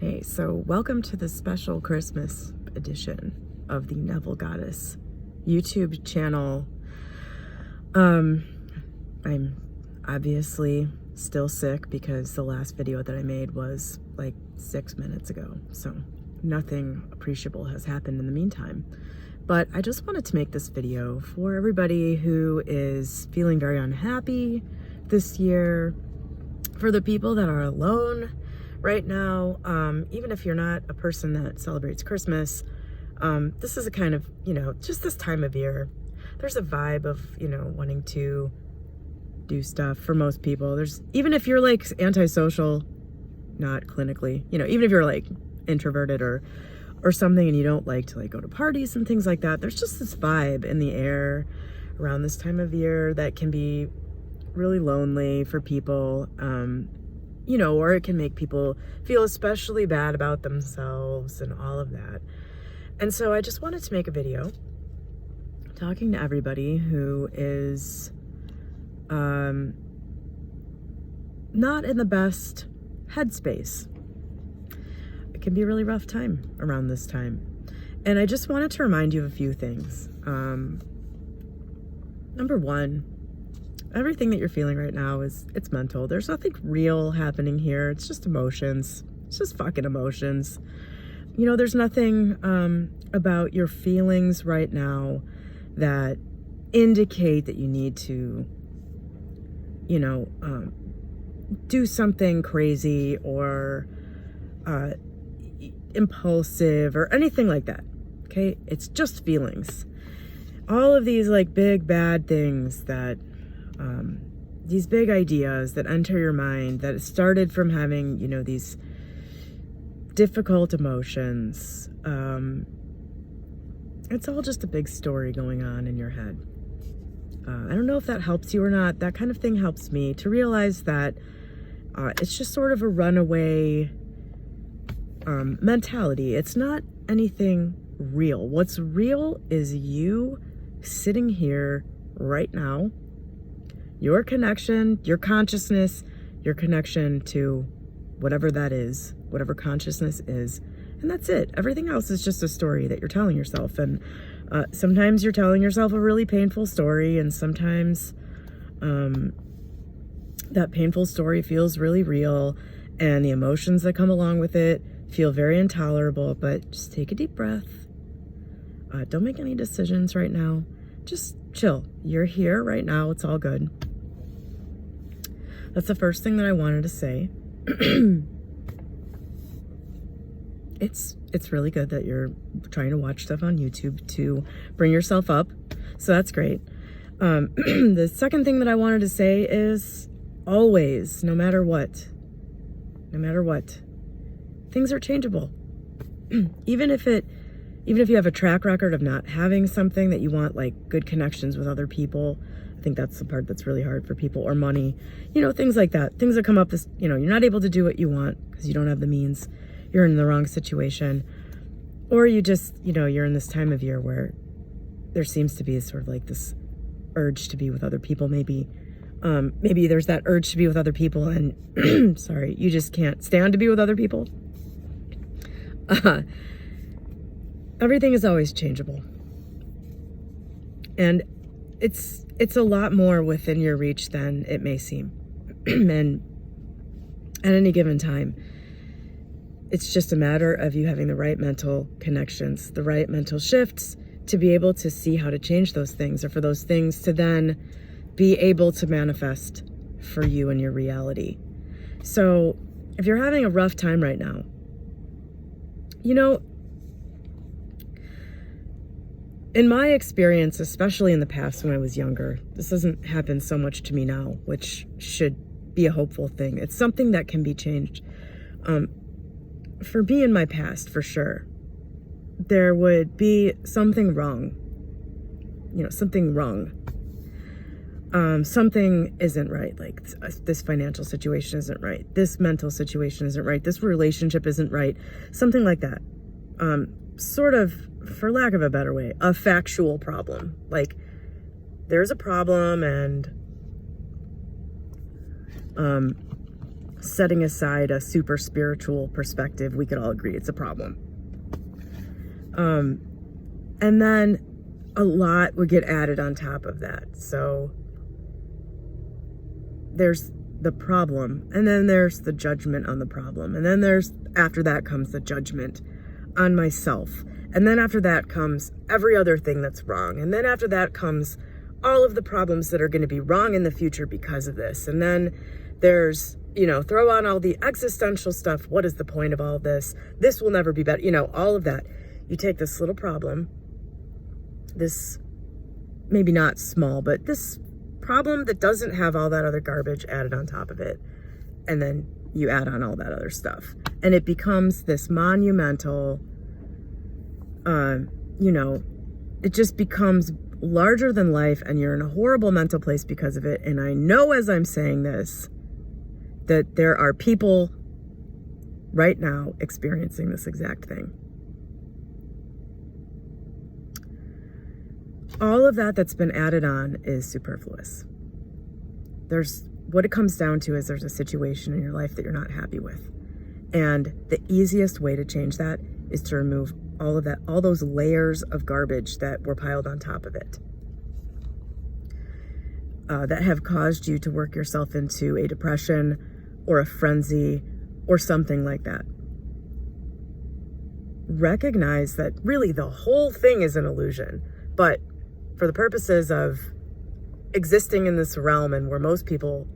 Hey, so welcome to the special Christmas edition of the Neville Goddess YouTube channel. I'm obviously still sick because the last video that I made was like 6 minutes ago, so nothing appreciable has happened in the meantime. But I just wanted to make this video for everybody who is feeling very unhappy this year, for the people that are alone right now, even if you're not a person that celebrates Christmas, this is a kind of, just this time of year, there's a vibe of, wanting to do stuff for most people. Even if you're like antisocial, not clinically, even if you're like introverted or something and you don't like to like go to parties and things like that, there's just this vibe in the air around this time of year that can be really lonely for people, or it can make people feel especially bad about themselves and all of that. And so I just wanted to make a video talking to everybody who is not in the best headspace. It can be a really rough time around this time. And I just wanted to remind you of a few things. Number one, everything that you're feeling right now it's mental. There's nothing real happening here. It's just emotions. It's just fucking emotions. There's nothing about your feelings right now that indicate that you need to, do something crazy or impulsive or anything like that. Okay? It's just feelings. All of these like big bad things that these big ideas that enter your mind that started from having, these difficult emotions. It's all just a big story going on in your head. I don't know if that helps you or not. That kind of thing helps me to realize that it's just sort of a runaway mentality. It's not anything real. What's real is you sitting here right now, your connection, your consciousness, your connection to whatever that is, whatever consciousness is, and that's it. Everything else is just a story that you're telling yourself. And sometimes you're telling yourself a really painful story, and sometimes that painful story feels really real, and the emotions that come along with it feel very intolerable. But just take a deep breath. Don't make any decisions right now. Just chill. You're here right now. It's all good. That's the first thing that I wanted to say. It's really good that you're trying to watch stuff on YouTube to bring yourself up. So that's great. The second thing that I wanted to say is always, no matter what, things are changeable. Even if you have a track record of not having something that you want, like good connections with other people, I think that's the part that's really hard for people, or money, things like that. Things that come up, you're not able to do what you want because you don't have the means. You're in the wrong situation. Or you just, you're in this time of year where there seems to be sort of like this urge to be with other people. Maybe there's that urge to be with other people and, sorry, you just can't stand to be with other people. Everything is always changeable. And it's a lot more within your reach than it may seem. And at any given time, it's just a matter of you having the right mental connections, the right mental shifts to be able to see how to change those things, or for those things to then be able to manifest for you in your reality. So if you're having a rough time right now, in my experience, especially in the past when I was younger, this doesn't happen so much to me now, which should be a hopeful thing. It's something that can be changed. For me in my past, for sure, there would be something wrong. Something wrong. Something isn't right. Like this financial situation isn't right. This mental situation isn't right. This relationship isn't right. Something like that. Sort of, for lack of a better way, a factual problem. Like there's a problem and setting aside a super spiritual perspective, we could all agree it's a problem. And then a lot would get added on top of that. So there's the problem, and then there's the judgment on the problem, and then after that comes the judgment on myself, and then after that comes every other thing that's wrong, and then after that comes all of the problems that are going to be wrong in the future because of this, and then there's, throw on all the existential stuff. What is the point of all this? This will never be better. All of that. You take this little problem, this maybe not small, but this problem that doesn't have all that other garbage added on top of it, and then you add on all that other stuff, and it becomes this monumental, it just becomes larger than life, and you're in a horrible mental place because of it. And I know, as I'm saying this, that there are people right now experiencing this exact thing. All of that's been added on is superfluous. What it comes down to is there's a situation in your life that you're not happy with. And the easiest way to change that is to remove all of that, all those layers of garbage that were piled on top of it, that have caused you to work yourself into a depression or a frenzy or something like that. Recognize that really the whole thing is an illusion, but for the purposes of existing in this realm and where most people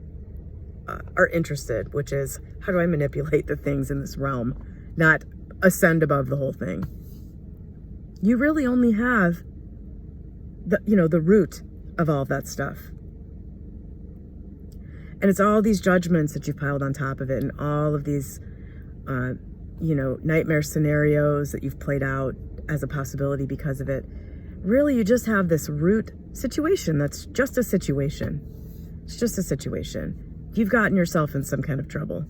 are interested, which is how do I manipulate the things in this realm, not ascend above the whole thing. You really only have the root of all of that stuff. And it's all these judgments that you've piled on top of it, and all of these, nightmare scenarios that you've played out as a possibility because of it. Really, you just have this root situation that's just a situation. It's just a situation. You've gotten yourself in some kind of trouble.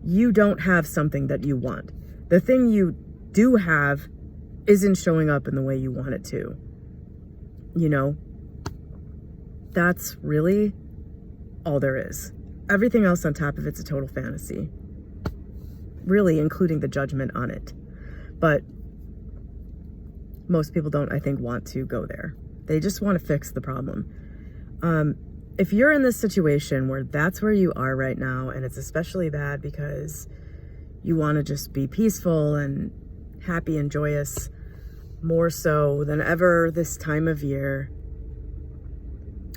You don't have something that you want. The thing you do have isn't showing up in the way you want it to. That's really all there is. Everything else on top of it's a total fantasy. Really, including the judgment on it. But most people don't, I think, want to go there. They just want to fix the problem. If you're in this situation where that's where you are right now, and it's especially bad because you want to just be peaceful and happy and joyous, more so than ever this time of year,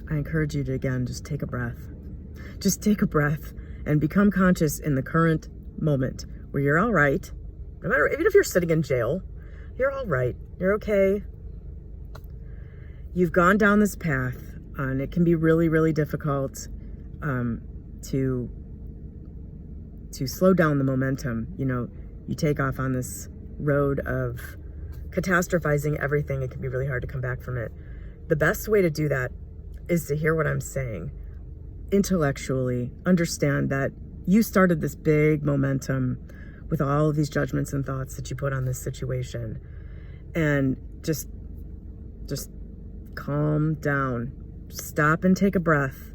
I encourage you to, again, just take a breath. Just take a breath and become conscious in the current moment where you're all right. No matter, even if you're sitting in jail, you're all right. You're okay. You've gone down this path, and it can be really, really difficult to slow down the momentum. You take off on this road of catastrophizing everything. It can be really hard to come back from it. The best way to do that is to hear what I'm saying intellectually, understand that you started this big momentum with all of these judgments and thoughts that you put on this situation, and just calm down, stop and take a breath,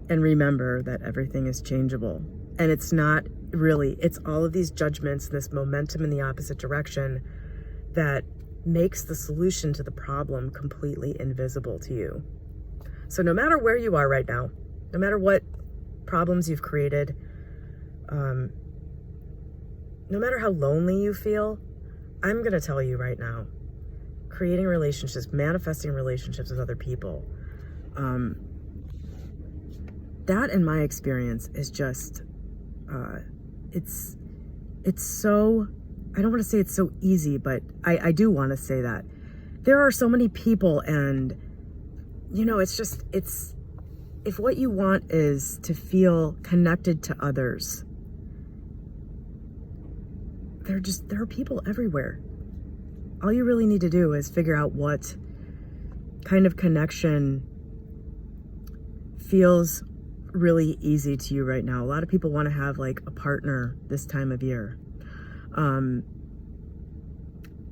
and remember that everything is changeable. And it's not really, it's all of these judgments, this momentum in the opposite direction that makes the solution to the problem completely invisible to you. So no matter where you are right now, no matter what problems you've created, no matter how lonely you feel, I'm going to tell you right now, creating relationships, manifesting relationships with other people, that in my experience is just, it's so, I don't want to say it's so easy, but I do want to say that. There are so many people, and, if what you want is to feel connected to others, there are people everywhere. All you really need to do is figure out what kind of connection feels really easy to you right now. A lot of people want to have like a partner this time of year.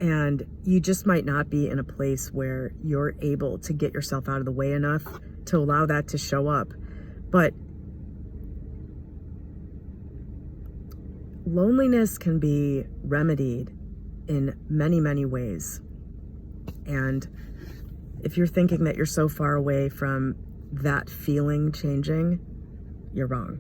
And you just might not be in a place where you're able to get yourself out of the way enough to allow that to show up. But loneliness can be remedied in many, many ways. And if you're thinking that you're so far away from that feeling changing, you're wrong.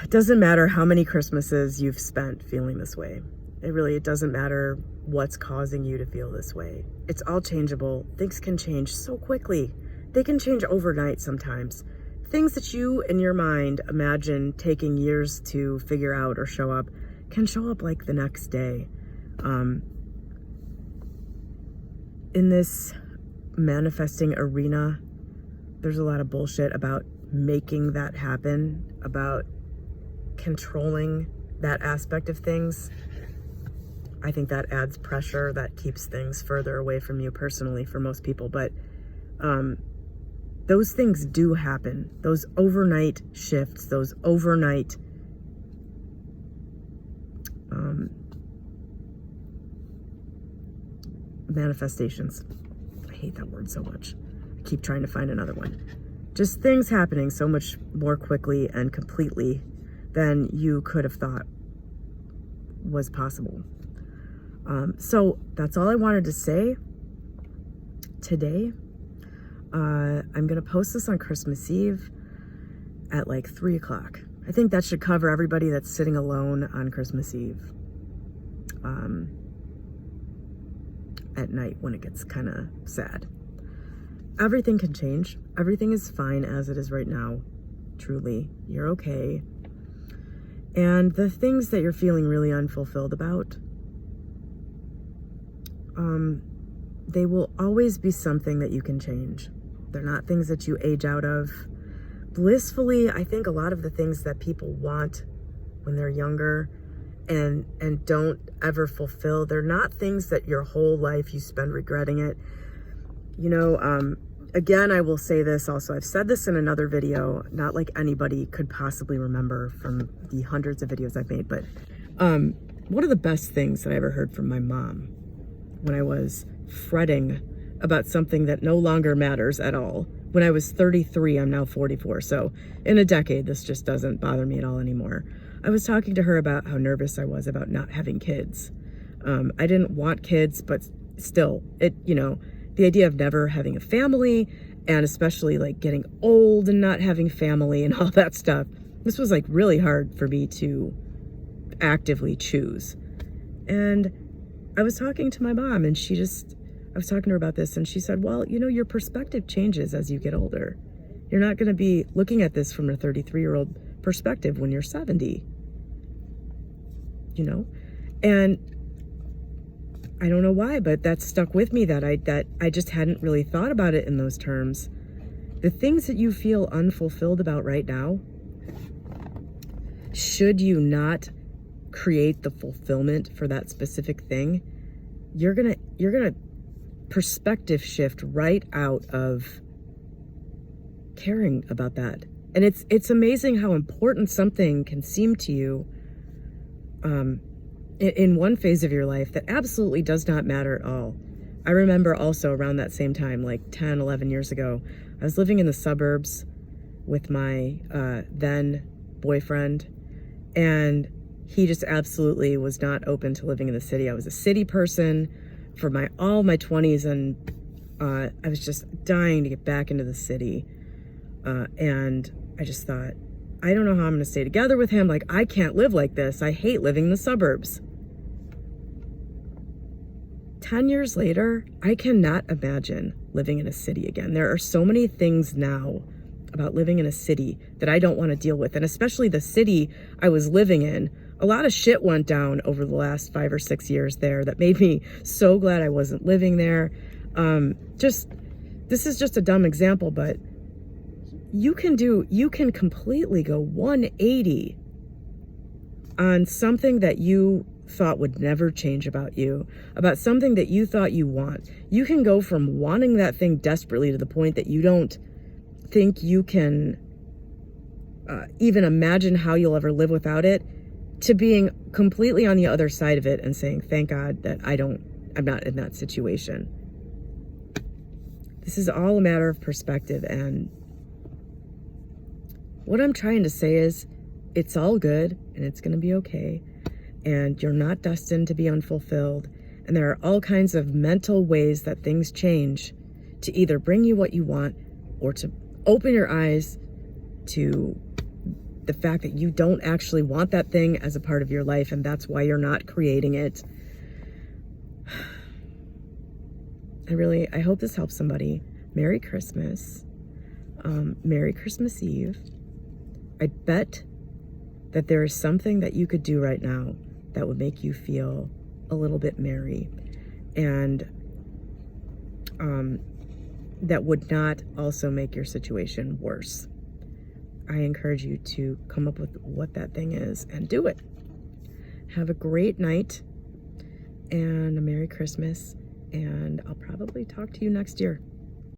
It doesn't matter how many Christmases you've spent feeling this way. It doesn't matter what's causing you to feel this way. It's all changeable. Things can change so quickly. They can change overnight sometimes. Things that you in your mind imagine taking years to figure out or show up can show up like the next day. In this manifesting arena, there's a lot of bullshit about making that happen, about controlling that aspect of things. I think that adds pressure, that keeps things further away from you personally for most people. But those things do happen. Those overnight shifts, those overnight manifestations. I hate that word so much. I keep trying to find another one. Just things happening so much more quickly and completely than you could have thought was possible. So that's all I wanted to say today. I'm going to post this on Christmas Eve at like 3 o'clock. I think that should cover everybody that's sitting alone on Christmas Eve. At night when it gets kind of sad. Everything can change. Everything is fine as it is right now. Truly, you're okay. And the things that you're feeling really unfulfilled about, they will always be something that you can change. They're not things that you age out of. Blissfully, I think a lot of the things that people want when they're younger and don't ever fulfill, they're not things that your whole life you spend regretting it. You know, again, I will say this also. I've said this in another video, not like anybody could possibly remember from the hundreds of videos I've made, but one of the best things that I ever heard from my mom when I was fretting about something that no longer matters at all. When I was 33, I'm now 44. So in a decade, this just doesn't bother me at all anymore. I was talking to her about how nervous I was about not having kids. I didn't want kids, but still, the idea of never having a family, and especially like getting old and not having family and all that stuff, this was like really hard for me to actively choose. And I was talking to my mom, and I was talking to her about this, and she said, well, your perspective changes as you get older. You're not going to be looking at this from a 33-year-old perspective when you're 70, and I don't know why, but that stuck with me, that I just hadn't really thought about it in those terms. The things that you feel unfulfilled about right now, should you not create the fulfillment for that specific thing, you're gonna perspective shift right out of caring about that. And it's amazing how important something can seem to you in one phase of your life that absolutely does not matter at all. I remember also around that same time, like 10, 11 years ago, I was living in the suburbs with my then boyfriend, and he just absolutely was not open to living in the city. I was a city person for all my 20s, and I was just dying to get back into the city. And I just thought, I don't know how I'm going to stay together with him. Like, I can't live like this. I hate living in the suburbs. 10 years later, I cannot imagine living in a city again. There are so many things now about living in a city that I don't want to deal with. And especially the city I was living in. A lot of shit went down over the last 5 or 6 years there that made me so glad I wasn't living there. This is just a dumb example, but you can completely go 180 on something that you thought would never change about you, about something that you thought you want. You can go from wanting that thing desperately to the point that you don't think you can even imagine how you'll ever live without it, to being completely on the other side of it and saying, thank God that I'm not in that situation. This is all a matter of perspective. And what I'm trying to say is, it's all good and it's going to be okay. And you're not destined to be unfulfilled. And there are all kinds of mental ways that things change to either bring you what you want or to open your eyes to the fact that you don't actually want that thing as a part of your life, and that's why you're not creating it. I hope this helps somebody. Merry Christmas. Merry Christmas Eve. I bet that there is something that you could do right now that would make you feel a little bit merry, and that would not also make your situation worse. I encourage you to come up with what that thing is and do it. Have a great night and a Merry Christmas, and I'll probably talk to you next year.